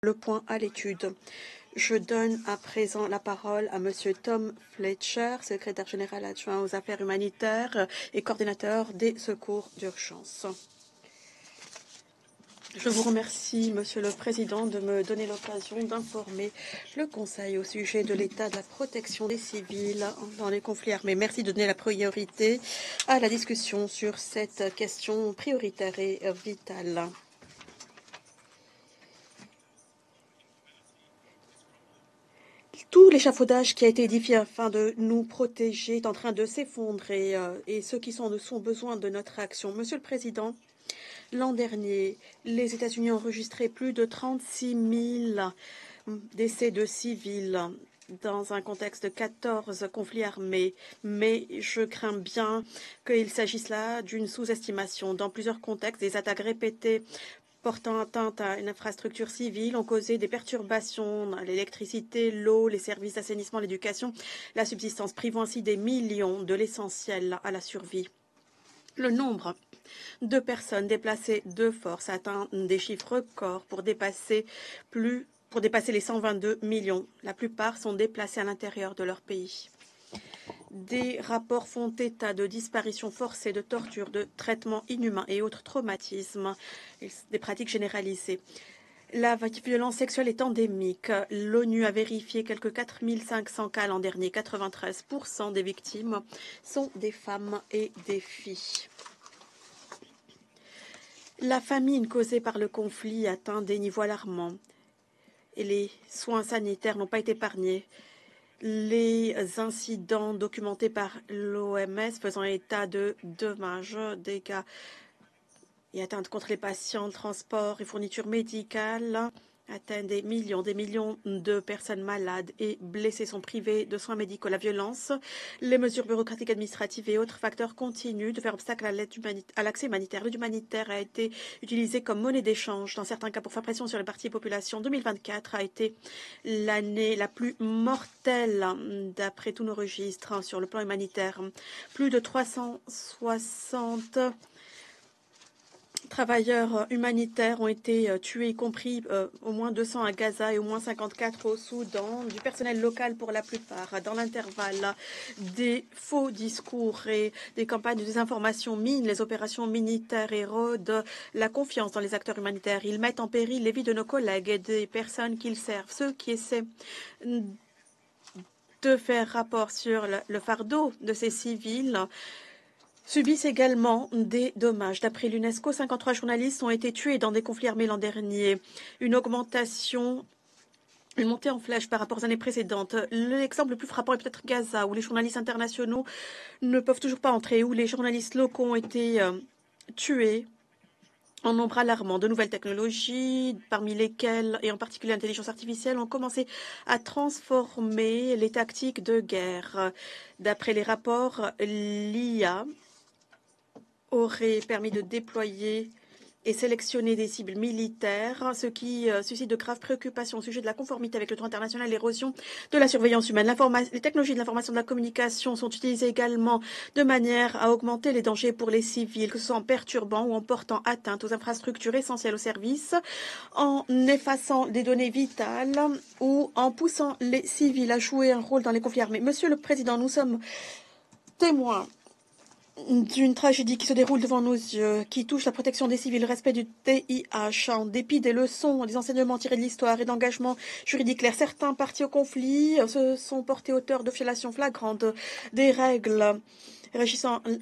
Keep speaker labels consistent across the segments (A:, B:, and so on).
A: le point à l'étude. Je donne à présent la parole à Monsieur Tom Fletcher, secrétaire général adjoint aux affaires humanitaires et coordinateur des secours d'urgence. Je vous remercie, Monsieur le Président, de me donner l'occasion d'informer le Conseil au sujet de l'état de la protection des civils dans les conflits armés. Merci de donner la priorité à la discussion sur cette question prioritaire et vitale. Tout l'échafaudage qui a été édifié afin de nous protéger est en train de s'effondrer et ceux qui ont besoin de notre action. Monsieur le Président, l'an dernier, les États-Unis ont enregistré plus de 36 000 décès de civils dans un contexte de 14 conflits armés. Mais je crains bien qu'il s'agisse là d'une sous-estimation. Dans plusieurs contextes, des attaques répétées portant atteinte à une infrastructure civile ont causé des perturbations dans l'électricité, l'eau, les services d'assainissement, l'éducation, la subsistance, privant ainsi des millions de l'essentiel à la survie. Le nombre de personnes déplacées de force atteint des chiffres records pour dépasser les 122 millions. La plupart sont déplacés à l'intérieur de leur pays. Des rapports font état de disparitions forcées, de tortures, de traitements inhumains et autres traumatismes, des pratiques généralisées. La violence sexuelle est endémique. L'ONU a vérifié quelques 4500 cas l'an dernier. 93% des victimes sont des femmes et des filles. La famine causée par le conflit atteint des niveaux alarmants et les soins sanitaires n'ont pas été épargnés. Les incidents documentés par l'OMS faisant état de dommages, dégâts et atteintes contre les patients, transport et fournitures médicales atteignent des millions de personnes malades et blessées sont privées de soins médicaux. La violence, les mesures bureaucratiques, administratives et autres facteurs continuent de faire obstacle à l'accès humanitaire. L'aide humanitaire a été utilisée comme monnaie d'échange, dans certains cas pour faire pression sur les parties populations. 2024 a été l'année la plus mortelle d'après tous nos registres sur le plan humanitaire. Plus de 360 travailleurs humanitaires ont été tués, y compris au moins 200 à Gaza et au moins 54 au Soudan, du personnel local pour la plupart. Dans l'intervalle, des faux discours et des campagnes de désinformation minent les opérations militaires et érodent la confiance dans les acteurs humanitaires. Ils mettent en péril les vies de nos collègues et des personnes qu'ils servent. Ceux qui essaient de faire rapport sur le fardeau de ces civils subissent également des dommages. D'après l'UNESCO, 53 journalistes ont été tués dans des conflits armés l'an dernier. Une montée en flèche par rapport aux années précédentes. L'exemple le plus frappant est peut-être Gaza, où les journalistes internationaux ne peuvent toujours pas entrer, où les journalistes locaux ont été tués en nombre alarmant. De nouvelles technologies, parmi lesquelles, et en particulier l'intelligence artificielle, ont commencé à transformer les tactiques de guerre. D'après les rapports, l'IA aurait permis de déployer et sélectionner des cibles militaires, ce qui suscite de graves préoccupations au sujet de la conformité avec le droit international, l'érosion de la surveillance humaine. Les technologies de l'information et de la communication sont utilisées également de manière à augmenter les dangers pour les civils, que ce soit en perturbant ou en portant atteinte aux infrastructures essentielles aux services, en effaçant des données vitales ou en poussant les civils à jouer un rôle dans les conflits armés. Monsieur le Président, nous sommes témoins d'une tragédie qui se déroule devant nos yeux, qui touche la protection des civils, le respect du TIH, en dépit des leçons, des enseignements tirés de l'histoire et d'engagements juridiques clairs. Certains partis au conflit se sont portés auteurs de violations flagrantes des règles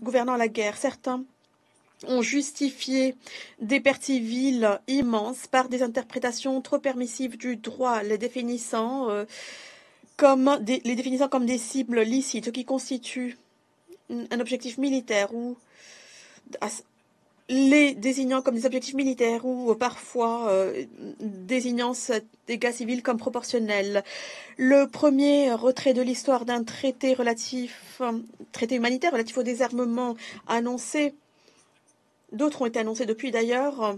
A: gouvernant la guerre. Certains ont justifié des pertes civiles immenses par des interprétations trop permissives du droit, les définissant comme des cibles licites, ce qui constitue un objectif militaire ou les désignant comme des objectifs militaires ou parfois désignant ces dégâts civils comme proportionnels. Le premier retrait de l'histoire d'un traité humanitaire relatif au désarmement annoncé, d'autres ont été annoncés depuis d'ailleurs,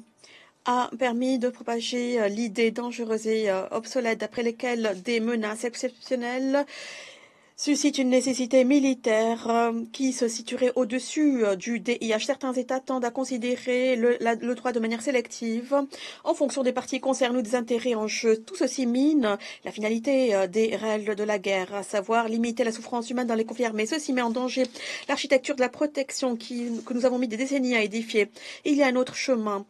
A: a permis de propager l'idée dangereuse et obsolète d'après lesquelles des menaces exceptionnelles suscite une nécessité militaire qui se situerait au-dessus du DIH. Certains États tendent à considérer le droit de manière sélective en fonction des parties concernées ou des intérêts en jeu. Tout ceci mine la finalité des règles de la guerre, à savoir limiter la souffrance humaine dans les conflits armés. Ceci met en danger l'architecture de la protection que nous avons mis des décennies à édifier. Il y a un autre chemin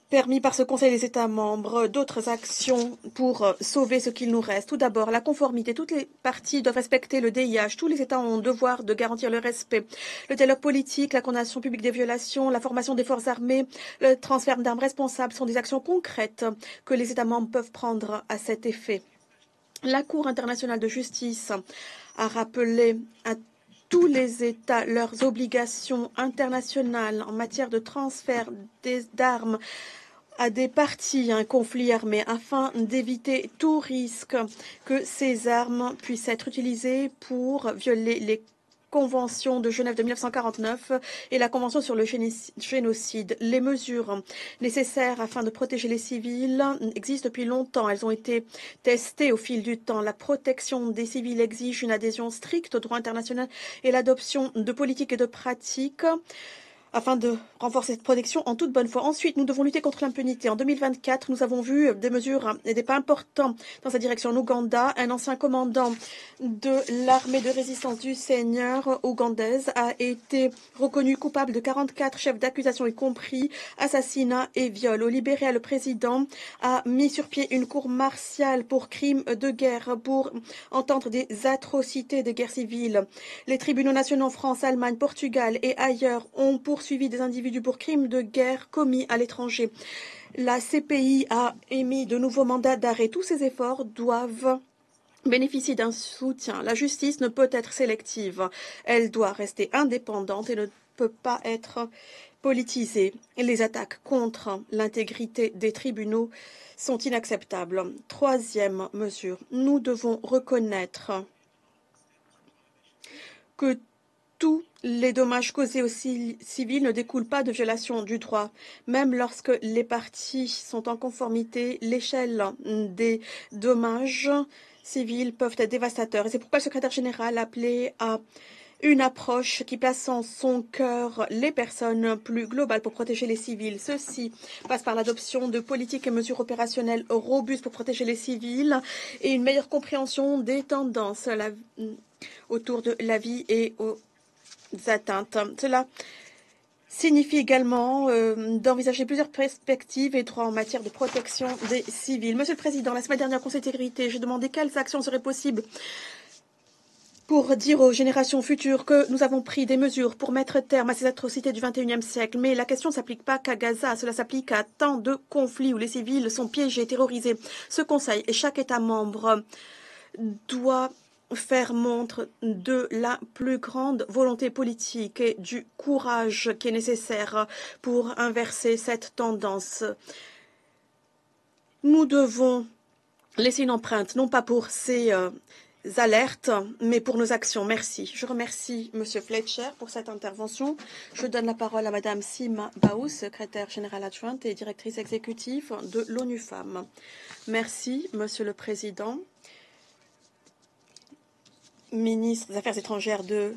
A: permis par ce Conseil des États membres, d'autres actions pour sauver ce qu'il nous reste. Tout d'abord, la conformité. Toutes les parties doivent respecter le DIH. Tous les États ont le devoir de garantir le respect. Le dialogue politique, la condamnation publique des violations, la formation des forces armées, le transfert d'armes responsables sont des actions concrètes que les États membres peuvent prendre à cet effet. La Cour internationale de justice a rappelé à tous les États leurs obligations internationales en matière de transfert d'armes à des parties à un conflit armé afin d'éviter tout risque que ces armes puissent être utilisées pour violer les conventions de Genève de 1949 et la Convention sur le génocide. Les mesures nécessaires afin de protéger les civils existent depuis longtemps. Elles ont été testées au fil du temps. La protection des civils exige une adhésion stricte au droit international et l'adoption de politiques et de pratiques afin de renforcer cette protection en toute bonne foi. Ensuite, nous devons lutter contre l'impunité. En 2024, nous avons vu des mesures et des pas importants dans sa direction. En Ouganda, un ancien commandant de l'armée de résistance du Seigneur ougandaise a été reconnu coupable de 44 chefs d'accusation, y compris assassinat et viol. Au Libéria, le président a mis sur pied une cour martiale pour crimes de guerre, pour entendre des atrocités de guerre civile. Les tribunaux nationaux en France, Allemagne, Portugal et ailleurs ont poursuivi des individus pour crimes de guerre commis à l'étranger. La CPI a émis de nouveaux mandats d'arrêt. Tous ces efforts doivent bénéficier d'un soutien. La justice ne peut être sélective. Elle doit rester indépendante et ne peut pas être politisée. Les attaques contre l'intégrité des tribunaux sont inacceptables. Troisième mesure, nous devons reconnaître que tous les dommages causés aux civils ne découlent pas de violation du droit. Même lorsque les parties sont en conformité, l'échelle des dommages civils peuvent être dévastateurs. Et c'est pourquoi le secrétaire général a appelé à une approche qui place en son cœur les personnes plus globales pour protéger les civils. Ceci passe par l'adoption de politiques et mesures opérationnelles robustes pour protéger les civils et une meilleure compréhension des tendances autour de la vie et aux atteintes. Cela signifie également d'envisager plusieurs perspectives et droits en matière de protection des civils. Monsieur le Président, la semaine dernière, au Conseil de sécurité, j'ai demandé quelles actions seraient possibles pour dire aux générations futures que nous avons pris des mesures pour mettre terme à ces atrocités du XXIe siècle. Mais la question ne s'applique pas qu'à Gaza, cela s'applique à tant de conflits où les civils sont piégés, terrorisés. Ce Conseil et chaque État membre doit faire montre de la plus grande volonté politique et du courage qui est nécessaire pour inverser cette tendance. Nous devons laisser une empreinte, non pas pour ces alertes, mais pour nos actions. Merci. Je remercie Monsieur Fletcher pour cette intervention. Je donne la parole à Madame Sima Baous, secrétaire générale adjointe et directrice exécutive de l'ONU Femmes. Merci, Monsieur le Président. Ministre des Affaires étrangères de